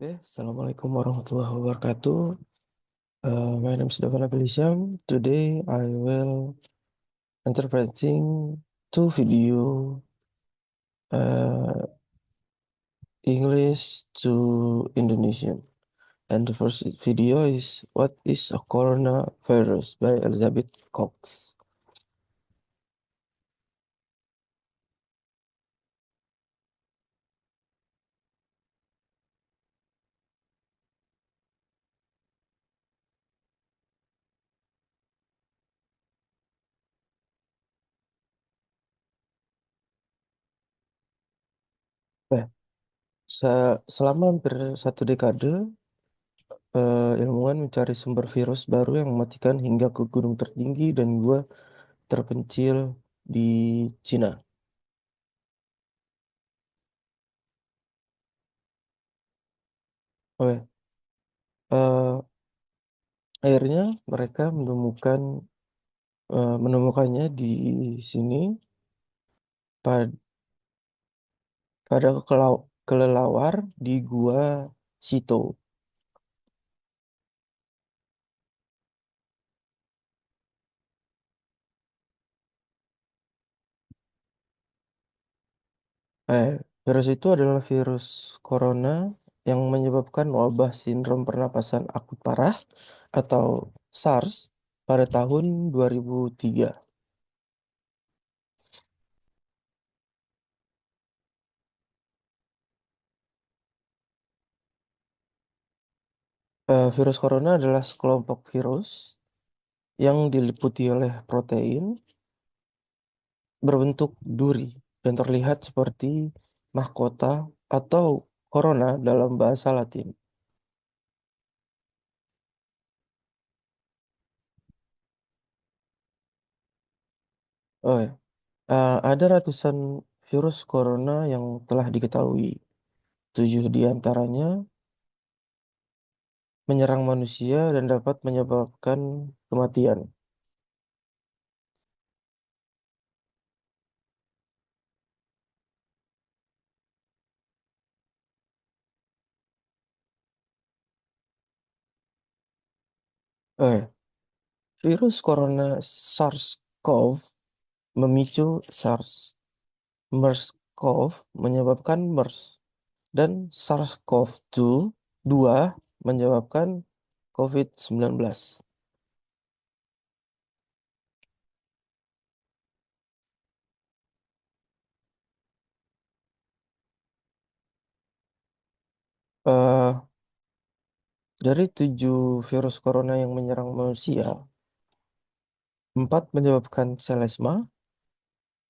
Assalamualaikum warahmatullahi wabarakatuh. My name is Davan Abilisham. Today I will interpreting two video uh, English to Indonesian. And the first video is What is a Coronavirus by Elizabeth Cox. Eh, Selama hampir satu dekade, ilmuwan mencari sumber virus baru yang mematikan hingga ke gunung tertinggi dan gua terpencil di Cina. Oke, eh, akhirnya mereka menemukannya di sini pada kelelawar di Gua Sito. Virus itu adalah virus corona yang menyebabkan wabah sindrom pernapasan akut parah atau SARS pada tahun 2003. Virus corona adalah sekelompok virus yang diliputi oleh protein berbentuk duri dan terlihat seperti mahkota atau corona dalam bahasa Latin. Oh ya, ada ratusan virus corona yang telah diketahui. 7 di antaranya menyerang manusia dan dapat menyebabkan kematian. Oh ya, virus corona SARS-CoV memicu SARS. MERS-CoV menyebabkan MERS. Dan SARS-CoV-2 menyebabkan COVID-19. Eh, dari 7 virus corona yang menyerang manusia, 4 menyebabkan selesma,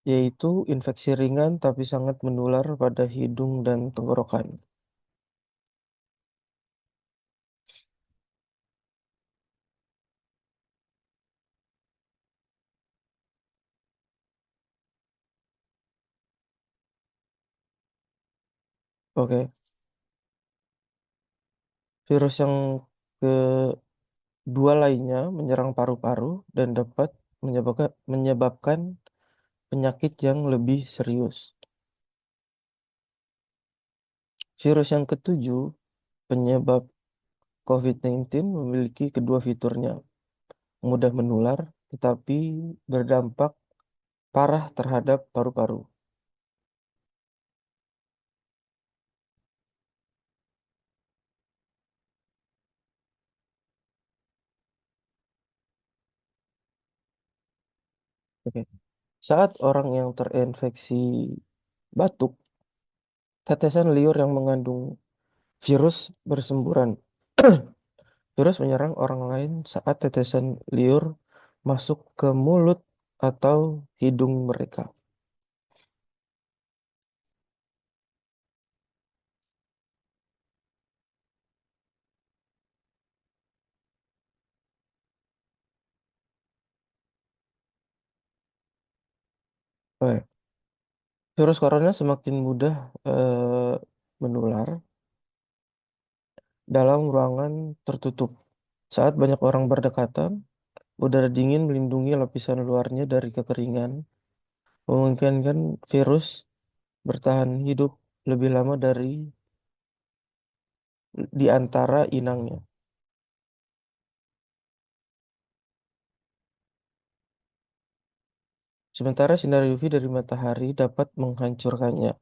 yaitu infeksi ringan tapi sangat menular pada hidung dan tenggorokan. Oke, virus yang kedua lainnya menyerang paru-paru dan dapat menyebabkan penyakit yang lebih serius. Virus yang ketujuh, penyebab COVID-19 memiliki kedua fiturnya, mudah menular tetapi berdampak parah terhadap paru-paru. Oke. Saat orang yang terinfeksi batuk, tetesan liur yang mengandung virus bersemburan. Virus menyerang orang lain saat tetesan liur masuk ke mulut atau hidung mereka. Oke. Virus corona semakin mudah menular dalam ruangan tertutup. Saat banyak orang berdekatan, udara dingin melindungi lapisan luarnya dari kekeringan, memungkinkan virus bertahan hidup lebih lama dari di antara inangnya. Sementara sinar UV dari matahari dapat menghancurkannya.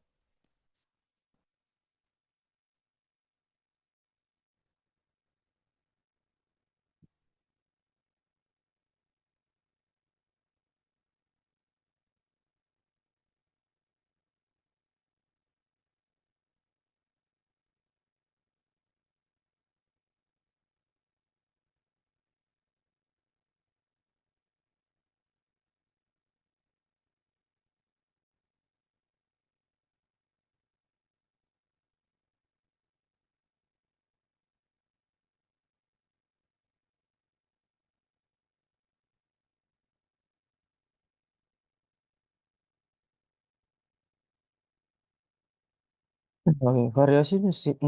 Variasi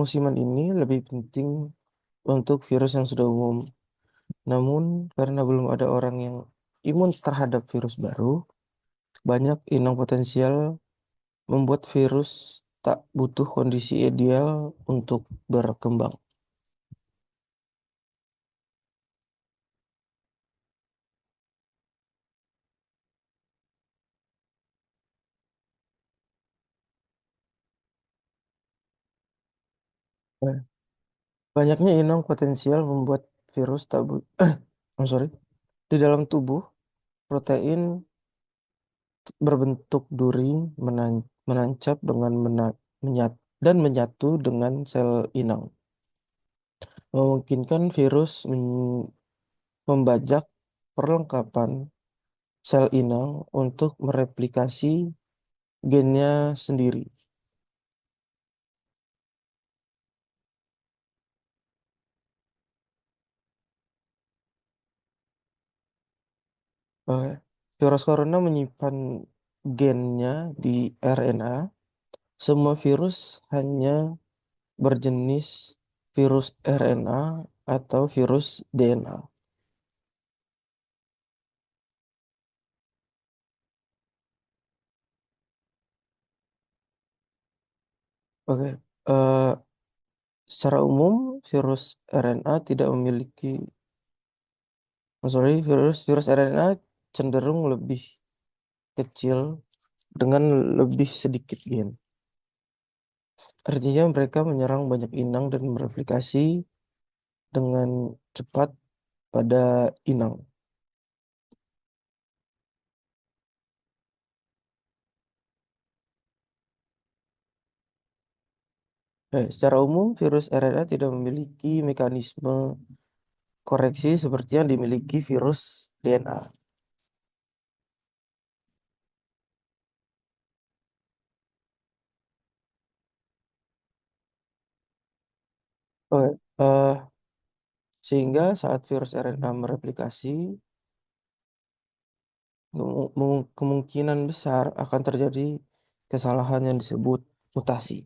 musiman ini lebih penting untuk virus yang sudah umum. Namun, karena belum ada orang yang imun terhadap virus baru, banyak inang potensial membuat virus tak butuh kondisi ideal untuk berkembang. Eh, Banyaknya inang potensial membuat virus tak I'm sorry. Di dalam tubuh, protein berbentuk duri menancap dengan menyatu dengan sel inang, memungkinkan virus membajak perlengkapan sel inang untuk mereplikasi gennya sendiri. Eh, Virus corona menyimpan gennya di RNA. Semua virus hanya berjenis virus RNA atau virus DNA. Oke, eh, secara umum virus RNA tidak memiliki, virus RNA cenderung lebih kecil dengan lebih sedikit gen. Artinya mereka menyerang banyak inang dan mereplikasi dengan cepat pada inang. Secara umum, virus RNA tidak memiliki mekanisme koreksi seperti yang dimiliki virus DNA. Oke, sehingga saat virus RNA mereplikasi, kemungkinan besar akan terjadi kesalahan yang disebut mutasi.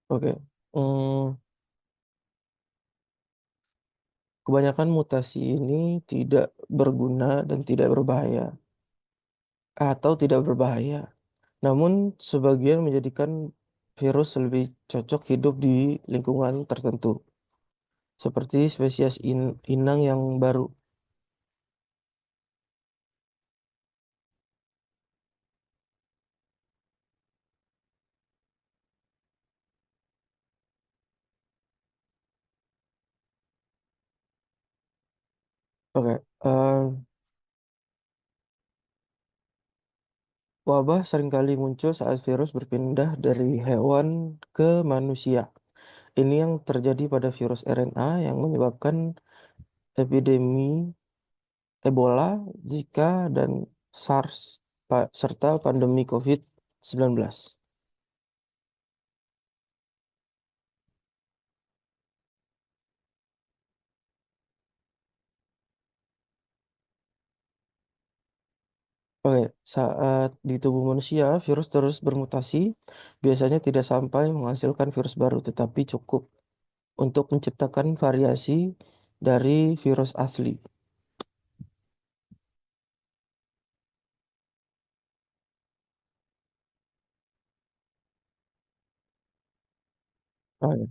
Oke, hmm, kebanyakan mutasi ini tidak berguna dan tidak berbahaya, atau tidak berbahaya. Namun, sebagian menjadikan virus lebih cocok hidup di lingkungan tertentu, seperti spesies inang yang baru. Oke, wabah seringkali muncul saat virus berpindah dari hewan ke manusia. Ini yang terjadi pada virus RNA yang menyebabkan epidemi Ebola, Zika, dan SARS, serta pandemi COVID-19. Oke, saat di tubuh manusia, virus terus bermutasi, biasanya tidak sampai menghasilkan virus baru, tetapi cukup untuk menciptakan variasi dari virus asli. Oh, ya.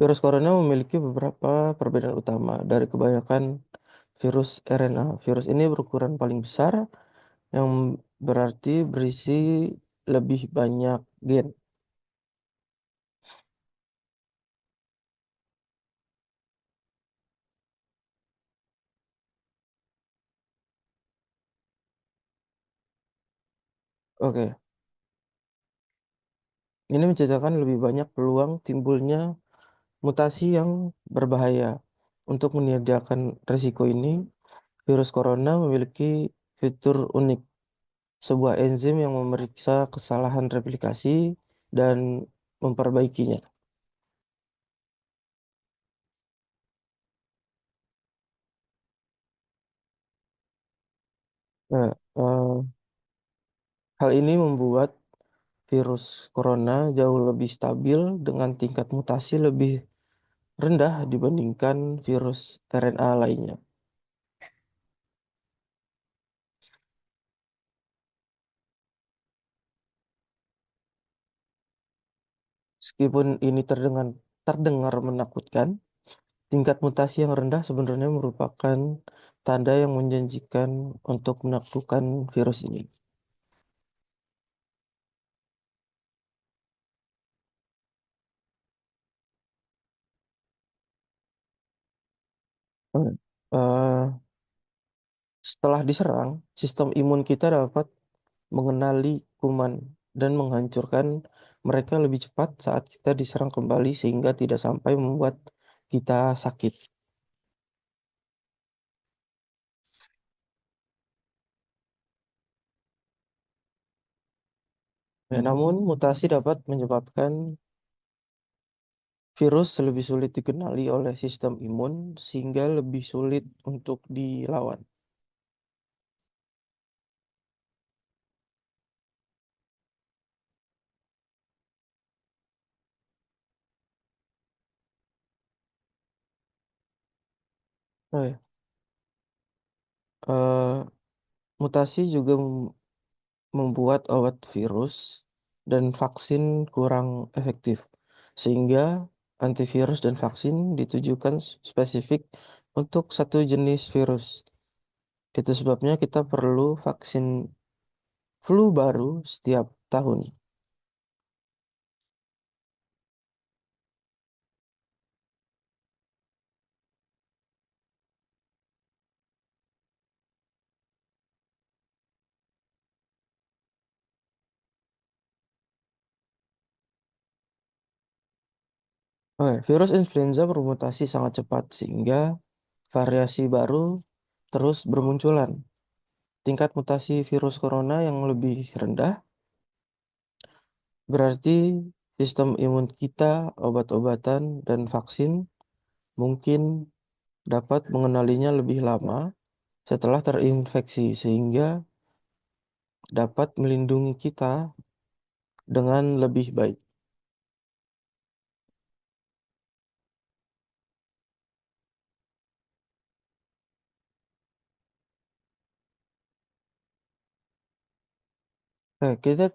Virus corona memiliki beberapa perbedaan utama dari kebanyakan virus RNA. Virus ini berukuran paling besar, yang berarti berisi lebih banyak gen. Oke, ini menceritakan lebih banyak peluang timbulnya mutasi yang berbahaya. Untuk menyediakan risiko ini, virus corona memiliki fitur unik, sebuah enzim yang memeriksa kesalahan replikasi dan memperbaikinya. Nah, hal ini membuat virus corona jauh lebih stabil dengan tingkat mutasi lebih rendah dibandingkan virus RNA lainnya. Meskipun ini terdengar menakutkan, tingkat mutasi yang rendah sebenarnya merupakan tanda yang menjanjikan untuk menaklukkan virus ini. Eh, Setelah diserang, sistem imun kita dapat mengenali kuman dan menghancurkan mereka lebih cepat saat kita diserang kembali sehingga tidak sampai membuat kita sakit. Ya, namun mutasi dapat menyebabkan virus lebih sulit dikenali oleh sistem imun sehingga lebih sulit untuk dilawan. Oh ya, eh, mutasi juga membuat obat virus dan vaksin kurang efektif, sehingga antivirus dan vaksin ditujukan spesifik untuk satu jenis virus. Itu sebabnya kita perlu vaksin flu baru setiap tahun. Oke, virus influenza bermutasi sangat cepat sehingga variasi baru terus bermunculan. Tingkat mutasi virus corona yang lebih rendah berarti sistem imun kita, obat-obatan, dan vaksin mungkin dapat mengenalinya lebih lama setelah terinfeksi sehingga dapat melindungi kita dengan lebih baik. Kita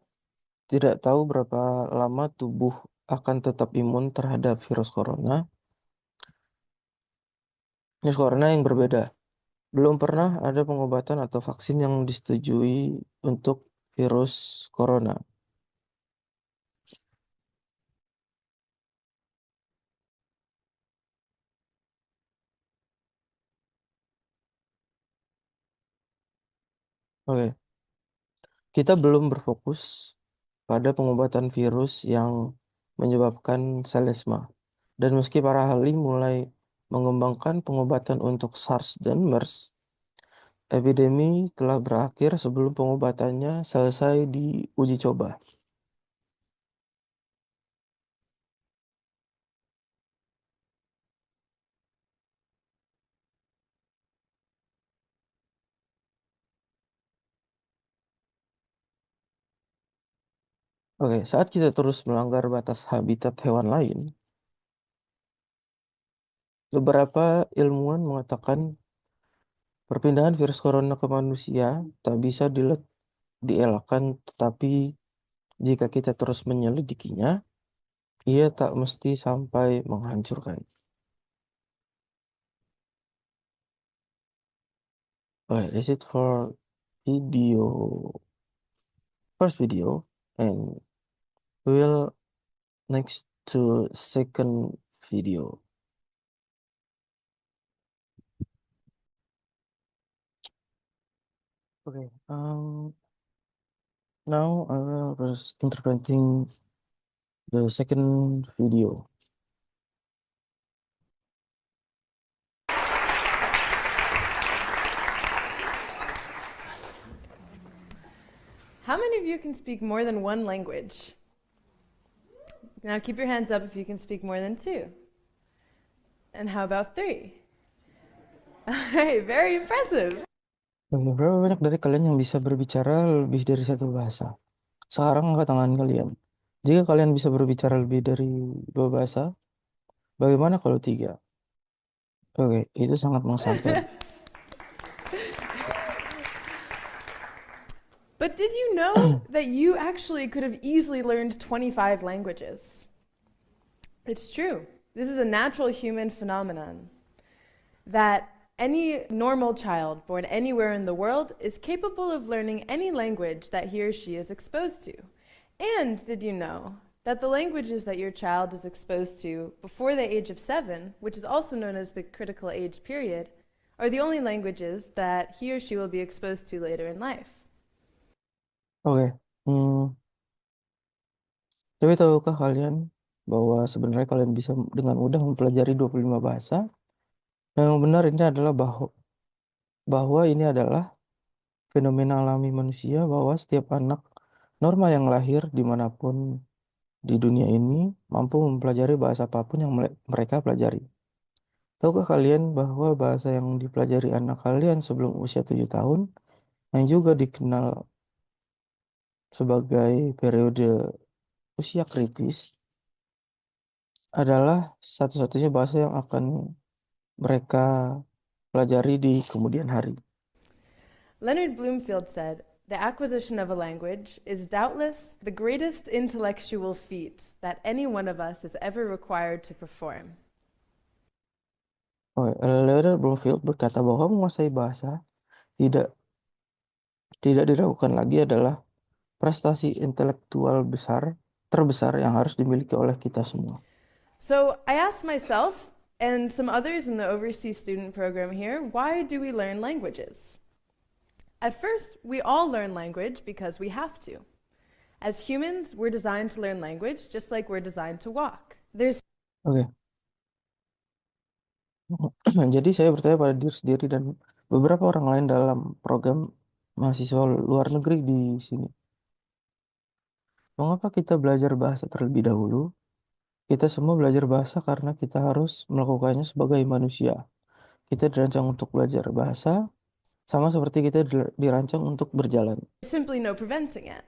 tidak tahu berapa lama tubuh akan tetap imun terhadap virus corona yang berbeda. Belum pernah ada pengobatan atau vaksin yang disetujui untuk virus corona. Oke, kita belum berfokus pada pengobatan virus yang menyebabkan selesma. Dan meski para ahli mulai mengembangkan pengobatan untuk SARS dan MERS, epidemi telah berakhir sebelum pengobatannya selesai di uji coba. Oke, saat kita terus melanggar batas habitat hewan lain, beberapa ilmuwan mengatakan perpindahan virus corona ke manusia tak bisa dielakkan, tetapi jika kita terus menyelidikinya, Ia tak mesti sampai menghancurkan. Okay, is it for video? First video, and we'll next to second video. Okay. Now I was interpreting the second video. How many of you can speak more than one language? Now keep your hands up if you can speak more than two. And how about three? All right, very impressive. Oke, berapa banyak dari kalian yang bisa berbicara lebih dari satu bahasa? Sekarang angkat tangan kalian. Jika kalian bisa berbicara lebih dari dua bahasa, bagaimana kalau tiga? Oke, itu sangat mengesankan. But did you know that you actually could have easily learned 25 languages? It's true. This is a natural human phenomenon that any normal child born anywhere in the world is capable of learning any language that he or she is exposed to. And did you know that the languages that your child is exposed to before the age of 7, which is also known as the critical age period, are the only languages that he or she will be exposed to later in life? Oke, tapi tahukah kalian bahwa sebenarnya kalian bisa dengan mudah mempelajari 25 bahasa? Yang benar ini adalah bahwa ini adalah fenomena alami manusia, bahwa setiap anak normal yang lahir dimanapun di dunia ini mampu mempelajari bahasa apapun yang mereka pelajari. Tahukah kalian bahwa bahasa yang dipelajari anak kalian sebelum usia 7 tahun, yang juga dikenal sebagai periode usia kritis, adalah satu-satunya bahasa yang akan mereka pelajari di kemudian hari. Leonard Bloomfield said, "The acquisition of a language is doubtless the greatest intellectual feat that any one of us is ever required to perform." Oke, Leonard Bloomfield berkata bahwa menguasai bahasa tidak tidak diragukan lagi adalah prestasi intelektual terbesar yang harus dimiliki oleh kita semua. So I asked myself and some others in the overseas student program here, why do we learn languages? At first, we all learn language because we have to. As humans, we're designed to learn language just like we're designed to walk. There's Oke. Jadi saya bertanya pada diri sendiri dan beberapa orang lain dalam program mahasiswa luar negeri di sini. Mengapa kita belajar bahasa terlebih dahulu? Kita semua belajar bahasa karena kita harus melakukannya sebagai manusia. Kita dirancang untuk belajar bahasa, sama seperti kita dirancang untuk berjalan. simply no preventing it.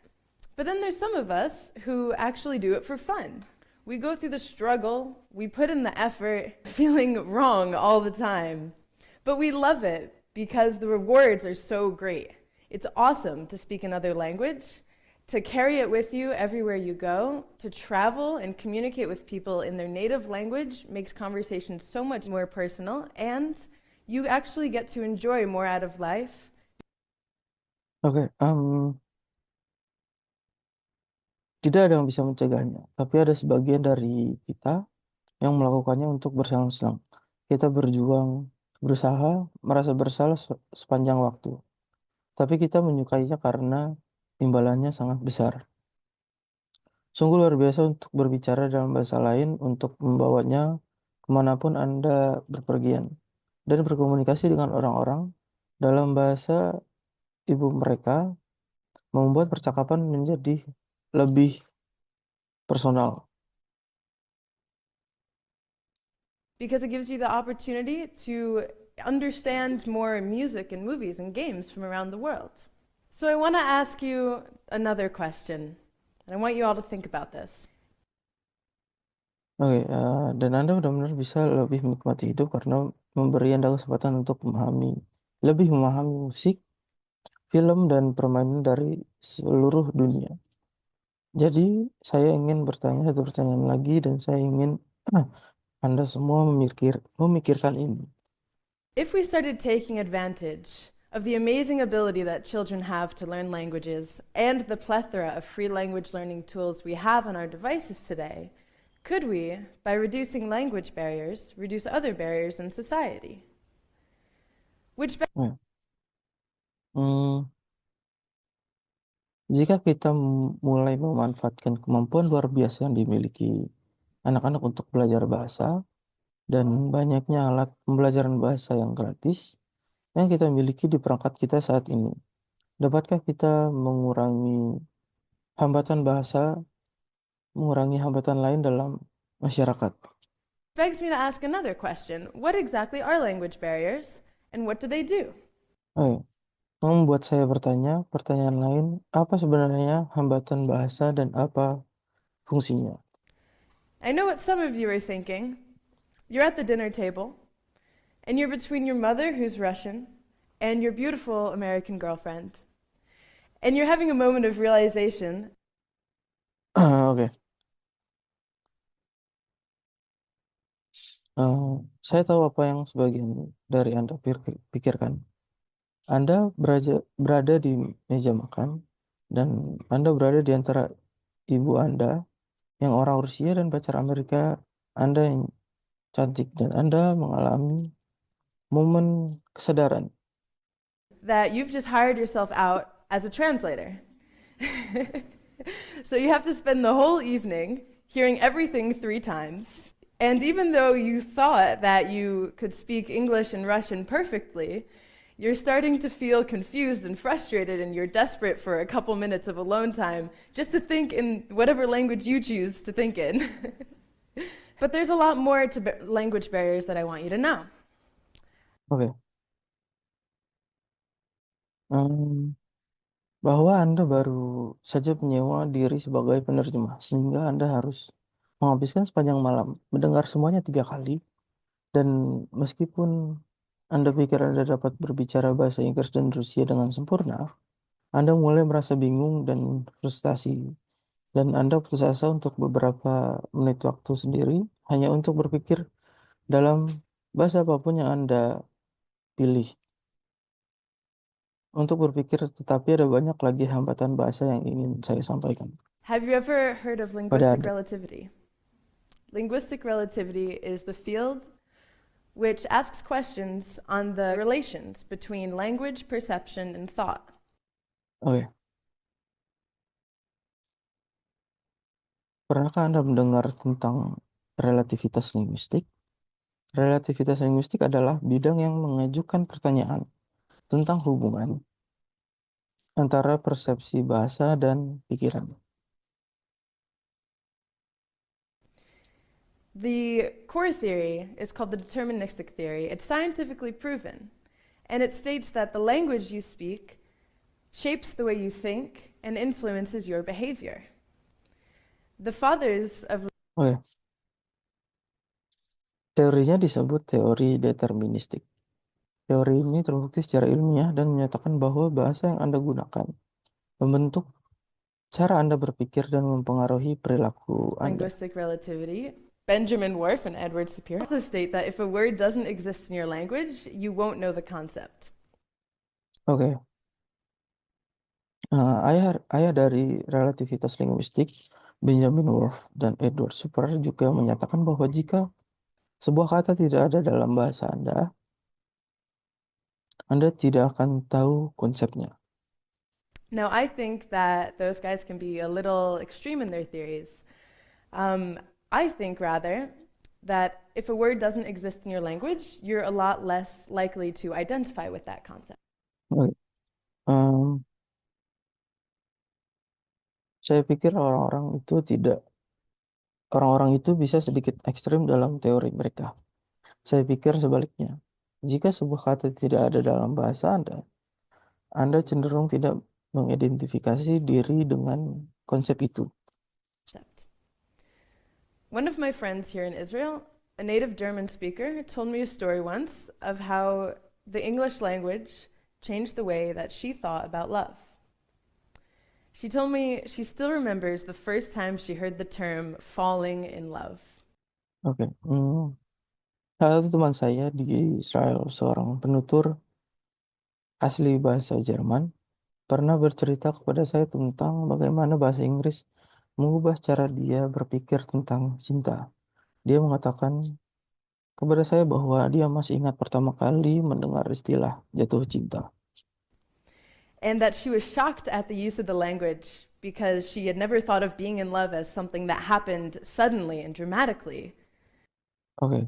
But then there's some of us who actually do it for fun. We go through the struggle, we put in the effort, feeling wrong all the time. But we love it because the rewards are so great. It's awesome to speak another language, to carry it with you everywhere you go, to travel and communicate with people in their native language makes conversation so much more personal, and you actually get to enjoy more out of life. Oke, tidak ada yang bisa mencegahnya, tapi ada sebagian dari kita yang melakukannya untuk bersenang-senang. Kita berjuang, berusaha, merasa bersalah sepanjang waktu. Tapi kita menyukainya karena imbalannya sangat besar. Sungguh luar biasa untuk berbicara dalam bahasa lain, untuk membawanya kemanapun Anda berpergian, dan berkomunikasi dengan orang-orang dalam bahasa ibu mereka, membuat percakapan menjadi lebih personal. Because it gives you the opportunity to understand more music and movies and games from around the world. So I want to ask you another question, and I want you all to think about this. Oke, dan Anda benar-benar bisa lebih menikmati hidup karena memberi Anda kesempatan untuk lebih memahami musik, film, dan permainan dari seluruh dunia. Jadi, saya ingin bertanya satu pertanyaan lagi dan saya ingin Anda semua memikirkan ini. If we started taking advantage of the amazing ability that children have to learn languages and the plethora of free language learning tools we have on our devices today, could we, by reducing language barriers, reduce other barriers in society? Which Nah, hmm, jika kita mulai memanfaatkan kemampuan luar biasa yang dimiliki anak-anak untuk belajar bahasa dan banyaknya alat pembelajaran bahasa yang gratis yang kita miliki di perangkat kita saat ini, dapatkah kita hambatan bahasa, mengurangi hambatan lain dalam masyarakat? begs me to ask another question. What exactly are language barriers and what do they do? Oke, membuat saya bertanya pertanyaan lain, apa sebenarnya hambatan bahasa dan apa fungsinya? I know what some of you are thinking. You're at the dinner table, and you're between your mother, who's Russian, and your beautiful American girlfriend. And you're having a moment of realization. Oke, eh, saya tahu apa yang sebagian dari Anda pikirkan. Anda berada di meja makan, dan Anda berada di antara ibu Anda yang orang Rusia dan pacar Amerika Anda yang cantik, dan Anda mengalami momen kesadaran. That you've just hired yourself out as a translator. So you have to spend the whole evening hearing everything 3 times. And even though you thought that you could speak English and Russian perfectly, you're starting to feel confused and frustrated, and you're desperate for a couple minutes of alone time just to think in whatever language you choose to think in. But there's a lot more to language barriers that I want you to know. Oke, em, bahwa Anda baru saja menyewa diri sebagai penerjemah, sehingga Anda harus menghabiskan sepanjang malam mendengar semuanya 3 kali, dan meskipun Anda pikir Anda dapat berbicara bahasa Inggris dan Rusia dengan sempurna, Anda mulai merasa bingung dan frustasi, dan Anda putus asa untuk beberapa menit waktu sendiri hanya untuk berpikir dalam bahasa apapun yang Anda pilih. Untuk berpikir, tetapi ada banyak lagi hambatan bahasa yang ingin saya sampaikan Have you ever heard of pada linguistic Anda. relativity? Linguistic relativity is the field which asks questions on the relations between language, perception, and thought. Oke, pernahkah Anda mendengar tentang relativitas linguistik? Relativitas linguistik adalah bidang yang mengajukan pertanyaan tentang hubungan antara persepsi bahasa dan pikiran. The core theory is called the deterministic theory. It's scientifically proven, and it states that the language you speak shapes the way you think and influences your behavior. The fathers of Oke, teorinya disebut teori deterministik. Teori ini terbukti secara ilmiah dan menyatakan bahwa bahasa yang Anda gunakan membentuk cara Anda berpikir dan mempengaruhi perilaku Anda. linguistic relativity, Benjamin Whorf and Edward Sapir also state that if a word doesn't exist in your language, you won't know the concept. Oke, ayah dari relativitas linguistik, Benjamin Whorf dan Edward Sapir, juga menyatakan bahwa jika sebuah kata tidak ada dalam bahasa Anda tidak akan tahu konsepnya. Now, I think that those guys can be a little extreme in their theories. I think rather that if a word doesn't exist in your language, you're a lot less likely to identify with that concept. Oke, em, saya pikir orang-orang itu bisa sedikit ekstrim dalam teori mereka. Saya pikir sebaliknya. Jika sebuah kata tidak ada dalam bahasa Anda cenderung tidak mengidentifikasi diri dengan konsep itu. One of my friends here in Israel, a native German speaker, told me a story once of how the English language changed the way that she thought about love. She told me she still remembers the first time she heard the term falling in love. Oke. Salah satu teman saya di Israel, seorang penutur asli bahasa Jerman, pernah bercerita kepada saya tentang bagaimana bahasa Inggris mengubah cara dia berpikir tentang cinta. Dia mengatakan kepada saya bahwa dia masih ingat pertama kali mendengar istilah jatuh cinta. And that she was shocked at the use of the language because she had never thought of being in love as something that happened suddenly and dramatically. Oke.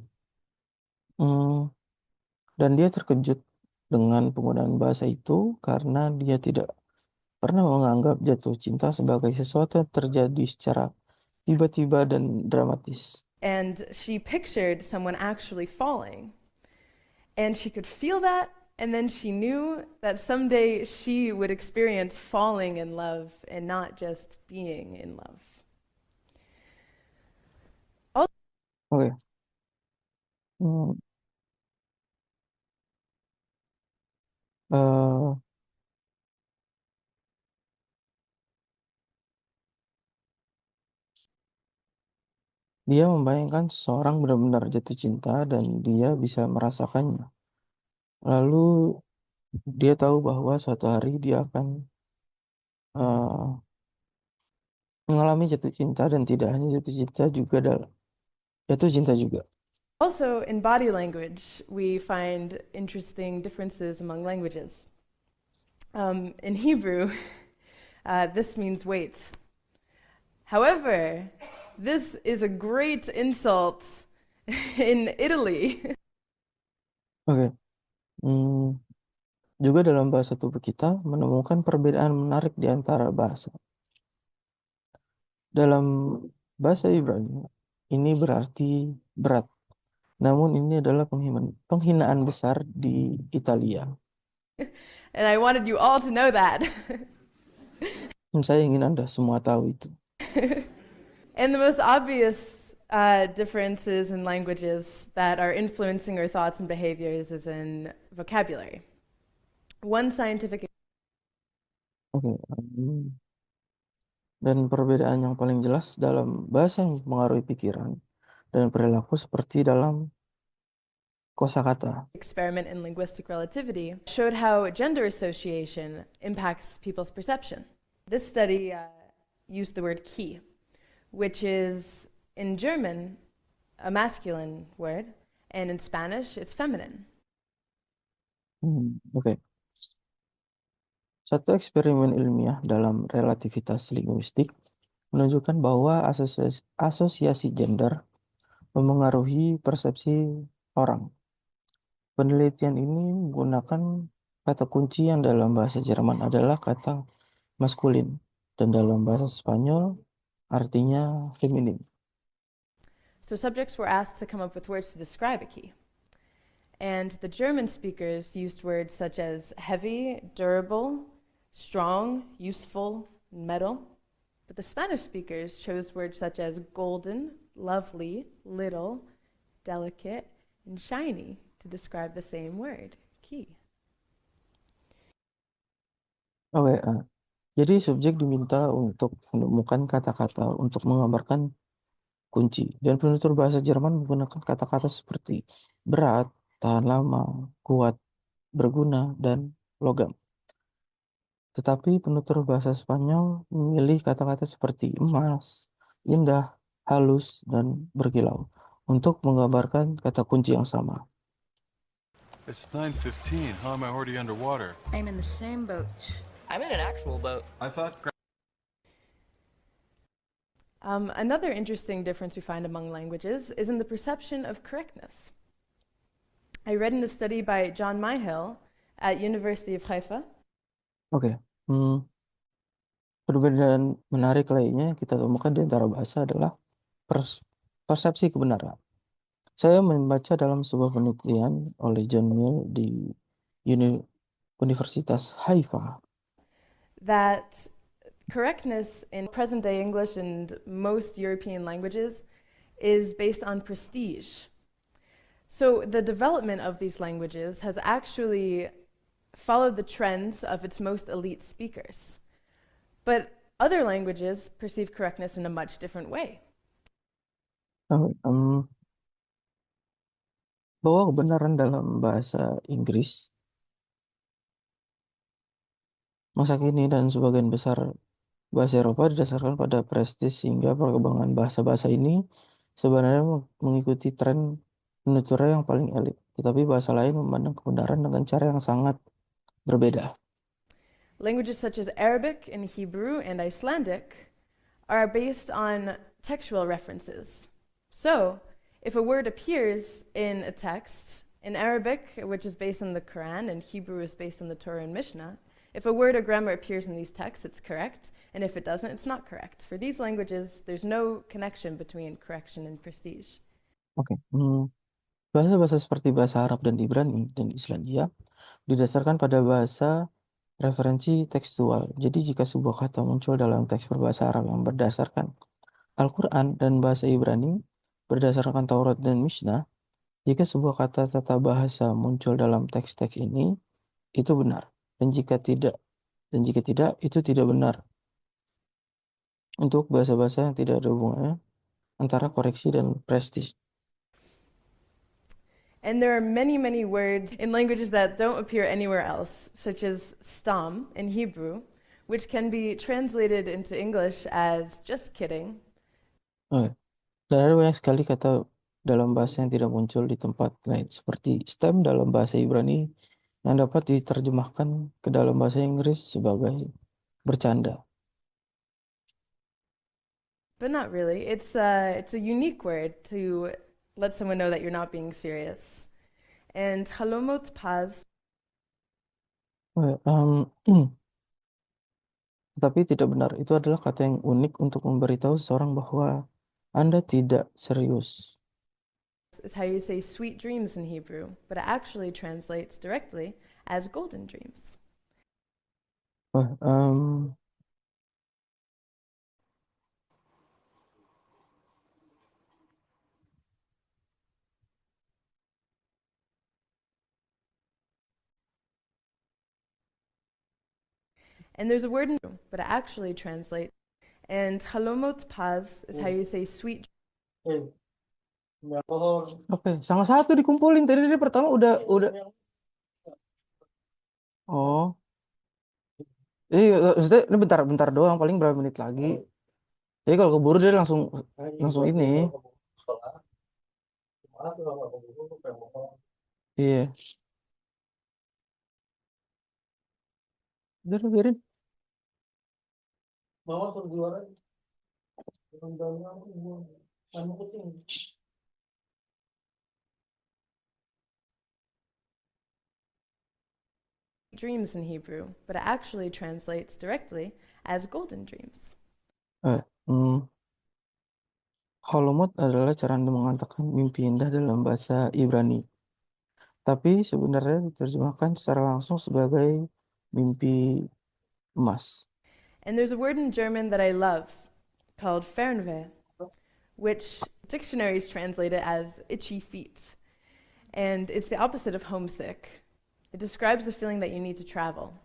Hmm, dan dia terkejut dengan penggunaan bahasa itu karena dia tidak pernah menganggap jatuh cinta sebagai sesuatu yang terjadi secara tiba-tiba dan dramatis. And she pictured someone actually falling. And she could feel that, and then she knew that someday she would experience falling in love and not just being in love. Oke. Hmm, eh, dia membayangkan seseorang benar-benar jatuh cinta dan dia bisa merasakannya. Lalu dia tahu bahwa suatu hari dia akan eh, mengalami jatuh cinta dan tidak hanya jatuh cinta juga. Also, in body language, we find interesting differences among languages. In Hebrew, this means wait. However, this is a great insult in Italy. Oke. Hmm, juga dalam bahasa tubuh kita menemukan perbedaan menarik di antara bahasa. Dalam bahasa Ibrani, ini berarti berat. Namun ini adalah penghinaan besar di Italia. And I wanted you all to know that. Dan saya ingin Anda semua tahu itu. And the most obvious differences in languages that are influencing our thoughts and behaviors is in vocabulary. One scientific Oke. Dan perbedaan yang paling jelas dalam bahasa yang mempengaruhi pikiran dan perilaku seperti dalam kosakata. experiment in linguistic relativity showed how gender association impacts people's perception. This study used the word "ki", which is in German a masculine word, and in Spanish it's feminine. Oke. Satu eksperimen ilmiah dalam relativitas linguistik menunjukkan bahwa asosiasi gender memengaruhi persepsi orang. Penelitian ini menggunakan kata kunci yang dalam bahasa Jerman adalah kata maskulin dan dalam bahasa Spanyol artinya feminin. So subjects were asked to come up with words to describe a ki. And the German speakers used words such as heavy, durable, strong, useful, metal. But the Spanish speakers chose words such as golden, lovely, little, delicate, and shiny to describe the same word, ki. Oke, jadi subjek diminta untuk menemukan kata-kata untuk menggambarkan kunci. Dan penutur bahasa Jerman menggunakan kata-kata seperti berat, tahan lama, kuat, berguna, dan logam. Tetapi penutur bahasa Spanyol memilih kata-kata seperti emas, indah, halus, dan berkilau untuk menggambarkan kata kunci yang sama. It's 9:15. How am I already underwater? I'm in the same boat. I'm in an actual boat. I thought. Another interesting difference we find among languages is in the perception of correctness. I read in a study by John Myhill at University of Haifa. Oke, perbedaan menarik lainnya yang kita temukan di antara bahasa adalah persepsi kebenaran. Saya membaca dalam sebuah penelitian oleh John Mill di Universitas Haifa that correctness in present day English and most European languages is based on prestige. So the development of these languages has actually followed the trends of its most elite speakers. But other languages perceive correctness in a much different way. Bahwa kebenaran dalam bahasa Inggris masa kini dan sebagian besar bahasa Eropa didasarkan pada prestis sehingga perkembangan bahasa-bahasa ini sebenarnya mengikuti tren penuturnya yang paling elit. Tetapi bahasa lain memandang kebenaran dengan cara yang sangat berbeda. Languages such as Arabic and Hebrew and Icelandic are based on textual references. So, if a word appears in a text, in Arabic, which is based on the Quran, and Hebrew is based on the Torah and Mishnah, if a word or grammar appears in these texts, it's correct, and if it doesn't, it's not correct. For these languages, there's no connection between correction and prestige. Oke, bahasa-bahasa seperti bahasa Arab dan Ibrani dan Islandia didasarkan pada bahasa referensi tekstual. Jadi jika sebuah kata muncul dalam teks berbahasa Arab yang berdasarkan Al-Quran dan bahasa Ibrani berdasarkan Taurat dan Mishnah, jika sebuah kata tata bahasa muncul dalam teks-teks ini, itu benar. Dan jika tidak, itu tidak benar. Untuk bahasa-bahasa yang tidak ada hubungannya antara koreksi dan prestis. And there are many, many words in languages that don't appear anywhere else, such as stam in Hebrew, which can be translated into English as just kidding. Dan ada banyak sekali kata dalam bahasa yang tidak muncul di tempat lain, seperti stem dalam bahasa Ibrani yang dapat diterjemahkan ke dalam bahasa Inggris sebagai bercanda. But not really. It's a unique word to let someone know that you're not being serious. And halomot paz. Tapi tidak benar. Itu adalah kata yang unik untuk memberitahu seseorang bahwa Anda tidak serius. Is how you say sweet dreams in Hebrew, but it actually translates directly as golden dreams. And there's a word in Hebrew, but it actually translates. And halomot paz is how you say sweet. Oke, sama satu dikumpulin. Tadi dia pertama udah. Oh. Maksudnya ini bentar doang, paling berapa menit lagi. Jadi kalau keburu dia langsung ini. Iya. Udah biarin. Dreams in Hebrew, but it actually translates directly as golden dreams. Holomot adalah cara Anda mengatakan mimpi indah dalam bahasa Ibrani. Tapi sebenarnya diterjemahkan secara langsung sebagai mimpi emas. And there's a word in German that I love called Fernweh, which dictionaries translate it as itchy feet. And it's the opposite of homesick. It describes the feeling that you need to travel.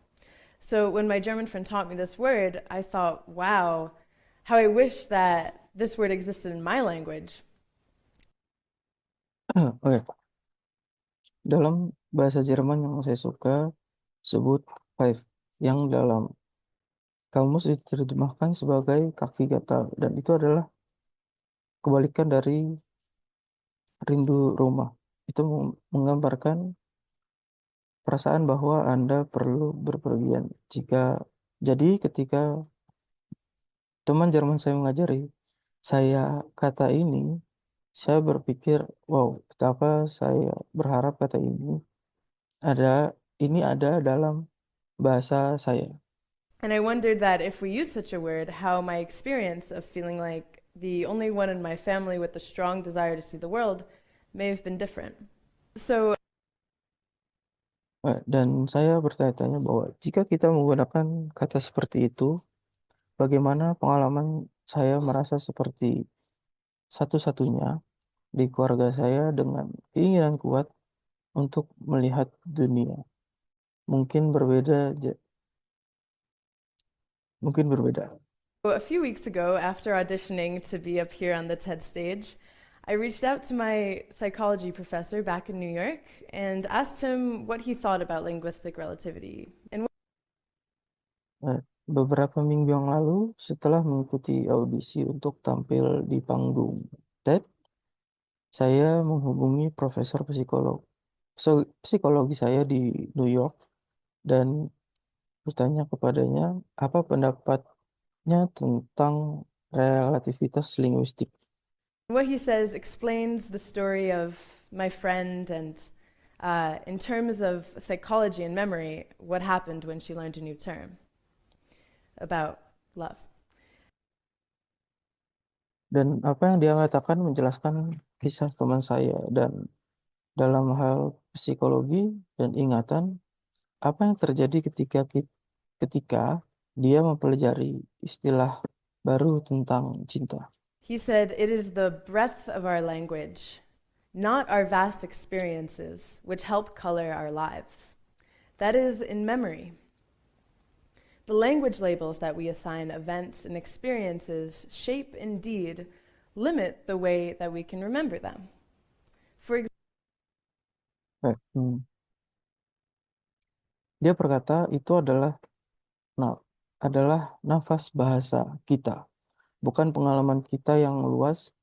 So when my German friend taught me this word, I thought, wow, how I wish that this word existed in my language. Oke. Dalam bahasa Jerman yang saya suka sebut five, yang dalam kamus diterjemahkan sebagai kaki gatal, dan itu adalah kebalikan dari rindu rumah. Itu menggambarkan perasaan bahwa Anda perlu berpergian. Jadi ketika teman Jerman saya mengajari saya kata ini, saya berpikir, wow, betapa saya berharap kata ini ada dalam bahasa saya. And I wondered that if we use such a word, how my experience of feeling like the only one in my family with a strong desire to see the world may have been different. So Dan saya bertanya-tanya bahwa jika kita menggunakan kata seperti itu, bagaimana pengalaman saya merasa seperti satu-satunya di keluarga saya dengan keinginan kuat untuk melihat dunia. Mungkin berbeda. A few weeks ago, after auditioning to be up here on the TED stage, I reached out to my psychology professor back in New York and asked him what he thought about linguistic relativity. And Beberapa minggu yang lalu, setelah mengikuti audisi untuk tampil di panggung TED, saya menghubungi profesor psikologi saya di New York dan bertanya kepadanya apa pendapatnya tentang relativitas linguistik. what he says explains the story of my friend and, in terms of psychology and memory, what happened when she learned a new term about love. Dan apa yang dia katakan menjelaskan kisah teman saya, dan dalam hal psikologi dan ingatan, apa yang terjadi ketika dia mempelajari istilah baru tentang cinta. He said, "It is the breadth of our language, not our vast experiences, which help color our lives. That is in memory. The language labels that we assign events and experiences shape, indeed, limit the way that we can remember them. For Dia berkata itu adalah nafas bahasa kita, bukan pengalaman kita yang luas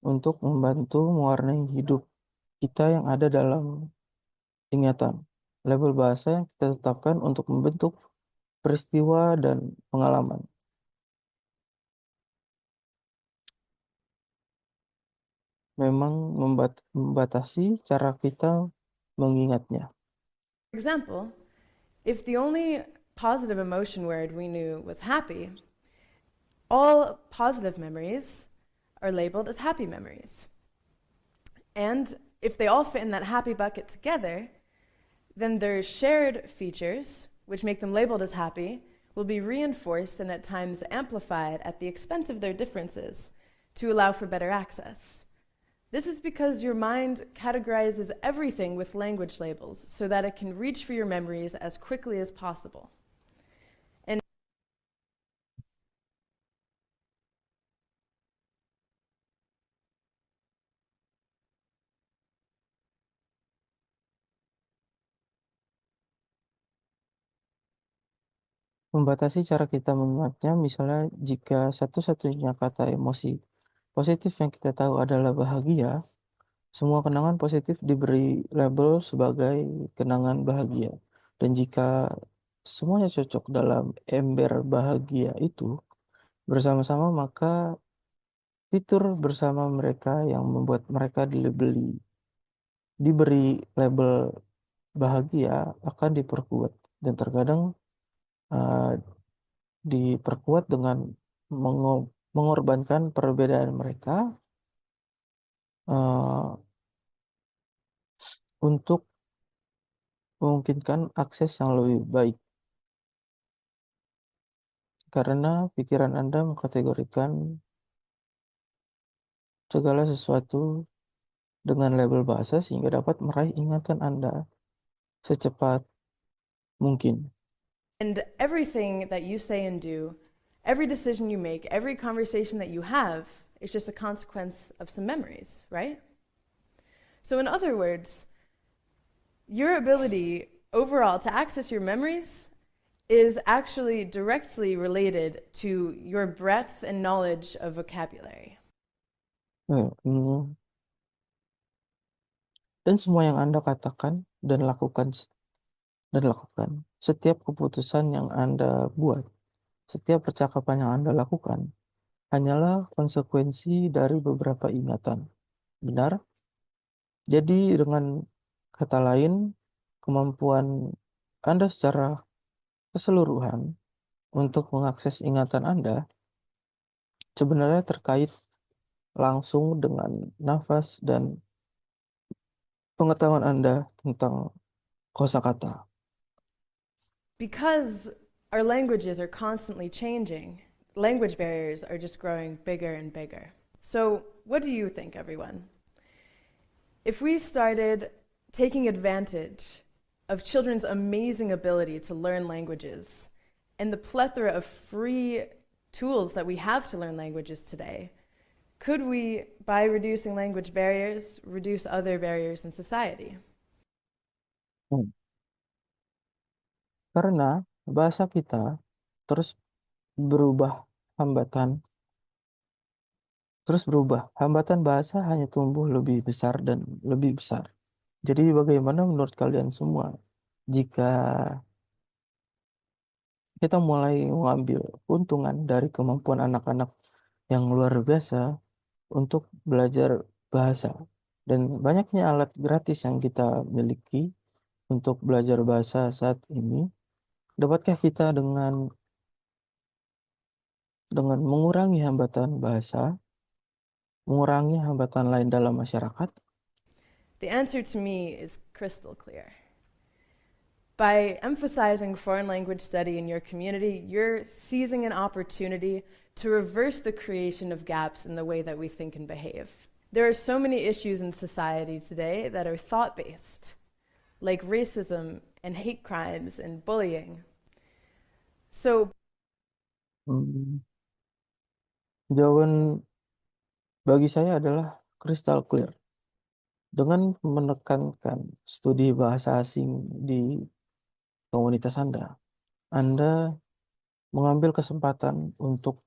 untuk membantu mewarnai hidup kita yang ada dalam ingatan. Label bahasa yang kita tetapkan untuk membentuk peristiwa dan pengalaman. Memang membatasi cara kita mengingatnya. For example, if the only positive emotion word we knew was happy, all positive memories are labeled as happy memories. And if they all fit in that happy bucket together, then their shared features, which make them labeled as happy, will be reinforced and at times amplified at the expense of their differences to allow for better access. This is because your mind categorizes everything with language labels so that it can reach for your memories as quickly as possible. Membatasi cara kita mengingatnya, misalnya jika satu-satunya kata emosi positif yang kita tahu adalah bahagia, semua kenangan positif diberi label sebagai kenangan bahagia. Dan jika semuanya cocok dalam ember bahagia itu bersama-sama, maka fitur bersama mereka yang membuat mereka diberi label bahagia akan diperkuat, dan terkadang diperkuat dengan mengorbankan perbedaan mereka untuk memungkinkan akses yang lebih baik. Karena pikiran Anda mengkategorikan segala sesuatu dengan label bahasa sehingga dapat meraih ingatan Anda secepat mungkin. And everything that you say and do, every decision you make, every conversation that you have is just a consequence of some memories, right? So in other words, your ability overall to access your memories is actually directly related to your breadth and knowledge of vocabulary. Dan semua yang Anda katakan dan lakukan, setiap keputusan yang Anda buat, setiap percakapan yang Anda lakukan, hanyalah konsekuensi dari beberapa ingatan. Benar? Jadi dengan kata lain, kemampuan Anda secara keseluruhan untuk mengakses ingatan Anda sebenarnya terkait langsung dengan nafas dan pengetahuan Anda tentang kosakata. Because our languages are constantly changing, language barriers are just growing bigger and bigger. So, what do you think, everyone? If we started taking advantage of children's amazing ability to learn languages and the plethora of free tools that we have to learn languages today, could we, by reducing language barriers, reduce other barriers in society? Hmm. Karena bahasa kita terus berubah hambatan, terus berubah. Hambatan bahasa hanya tumbuh lebih besar dan lebih besar. Jadi bagaimana menurut kalian semua jika kita mulai mengambil keuntungan dari kemampuan anak-anak yang luar biasa untuk belajar bahasa dan banyaknya alat gratis yang kita miliki untuk belajar bahasa saat ini, dapatkah kita dengan mengurangi hambatan bahasa, mengurangi hambatan lain dalam masyarakat? The answer to me is crystal clear. By emphasizing foreign language study in your community, you're seizing an opportunity to reverse the creation of gaps in the way that we think and behave. There are so many issues in society today that are thought based, like racism and hate crimes and bullying. So, Hmm, jawaban bagi saya adalah crystal clear. Dengan menekankan studi bahasa asing di komunitas Anda mengambil kesempatan untuk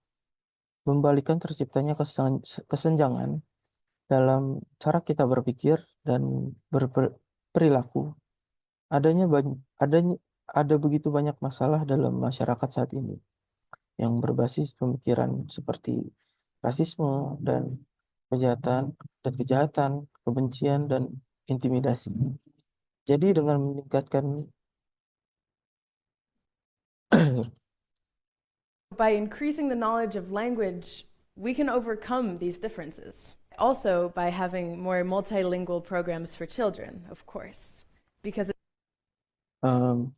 membalikan terciptanya kesenjangan dalam cara kita berpikir dan berperilaku. Adanya ada begitu banyak masalah dalam masyarakat saat ini yang berbasis pemikiran seperti rasisme dan kejahatan, kebencian dan intimidasi. Jadi dengan meningkatkan by increasing the knowledge of language, we can overcome these differences. Also, by having more multilingual programs for children, of course, because em,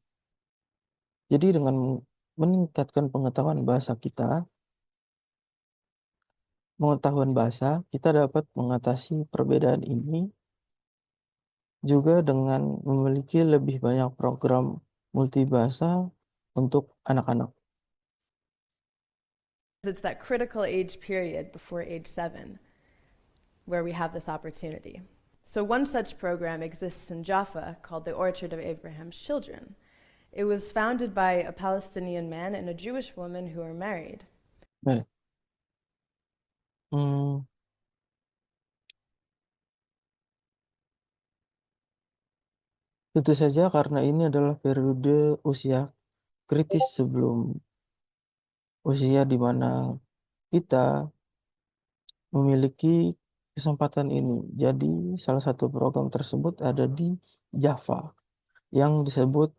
jadi dengan meningkatkan pengetahuan bahasa kita dapat mengatasi perbedaan ini juga dengan memiliki lebih banyak program multibahasa untuk anak-anak. it's that critical age period before age 7 where we have this opportunity. So, one such program exists in Jaffa called the Orchard of Abraham's Children. It was founded by a Palestinian man and a Jewish woman who are married. Nah, hmm, tentu saja karena ini adalah periode usia kritis sebelum usia di mana kita memiliki kesempatan ini. Jadi salah satu program tersebut ada di Java yang disebut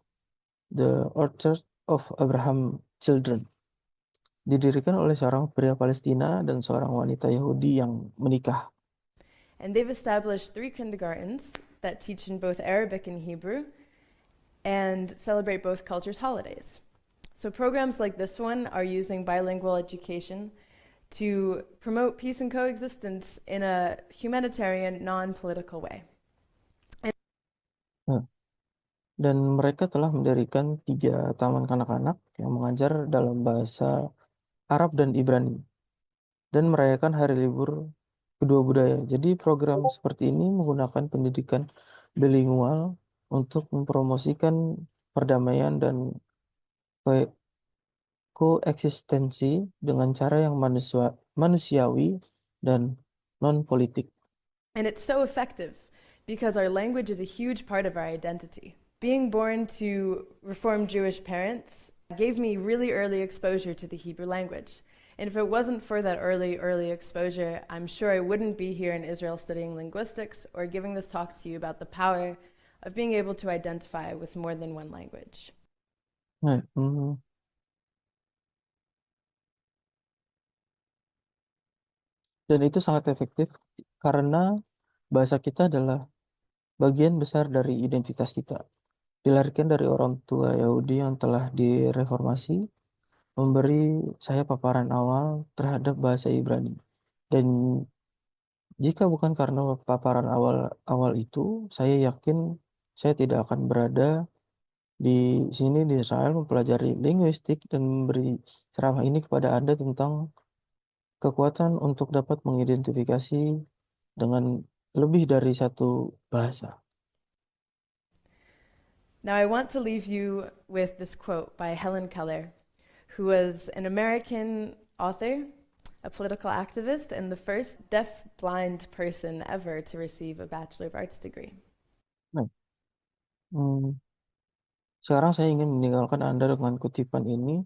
The Orchard of Abraham Children. Didirikan oleh seorang pria Palestina dan seorang wanita Yahudi yang menikah. And they've established 3 kindergartens that teach in both Arabic and Hebrew and celebrate both cultures' holidays. So, programs like this one are using bilingual education to promote peace and coexistence in a humanitarian, non political way. Nah, dan mereka telah mendirikan 3 taman kanak-kanak yang mengajar dalam bahasa Arab dan Ibrani dan merayakan hari libur kedua budaya. Jadi program seperti ini menggunakan pendidikan bilingual untuk mempromosikan perdamaian dan koeksistensi dengan cara yang manusiawi dan non-politik. And it's so effective because our language is a huge part of our identity. Being born to Reformed Jewish parents gave me really early exposure to the Hebrew language. And if it wasn't for that early exposure, I'm sure I wouldn't be here in Israel studying linguistics or giving this talk to you about the power of being able to identify with more than one language. Nah, dan itu sangat efektif karena bahasa kita adalah bagian besar dari identitas kita. Dilarikan dari orang tua Yahudi yang telah direformasi, memberi saya paparan awal terhadap bahasa Ibrani. Dan jika bukan karena paparan awal itu, saya yakin saya tidak akan berada Di sini di Israel mempelajari linguistik dan memberi ceramah ini kepada Anda tentang kekuatan untuk dapat mengidentifikasi dengan lebih dari satu bahasa. Now, I want to leave you with this quote by Helen Keller, who was an American author, a political activist, and the first deaf-blind person ever to receive a Bachelor of Arts degree. Nah, hmm, sekarang saya ingin meninggalkan Anda dengan kutipan ini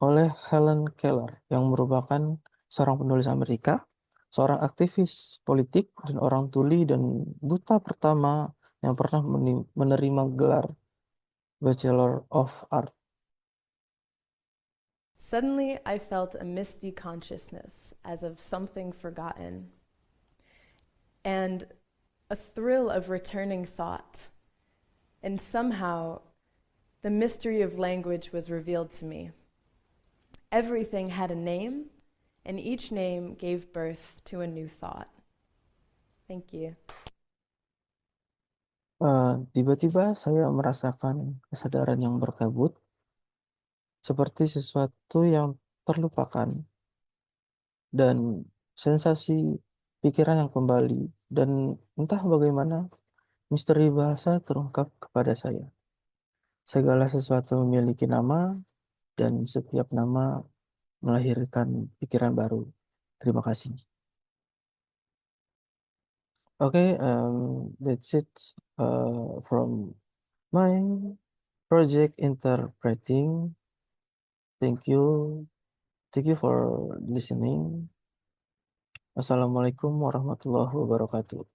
oleh Helen Keller yang merupakan seorang penulis Amerika, seorang aktivis politik, dan orang tuli dan buta pertama yang pernah menerima gelar Bachelor of Art. Suddenly, I felt a misty consciousness as of something forgotten, and a thrill of returning thought. And somehow, the mystery of language was revealed to me. Everything had a name, and each name gave birth to a new thought. Thank you. Tiba-tiba saya merasakan kesadaran yang berkabut, seperti sesuatu yang terlupakan, dan sensasi pikiran yang kembali, dan entah bagaimana misteri bahasa terungkap kepada saya. Segala sesuatu memiliki nama, dan setiap nama melahirkan pikiran baru. Terima kasih. Okay, that's it from my project interpreting. Thank you. Thank you for listening. Assalamualaikum warahmatullahi wabarakatuh.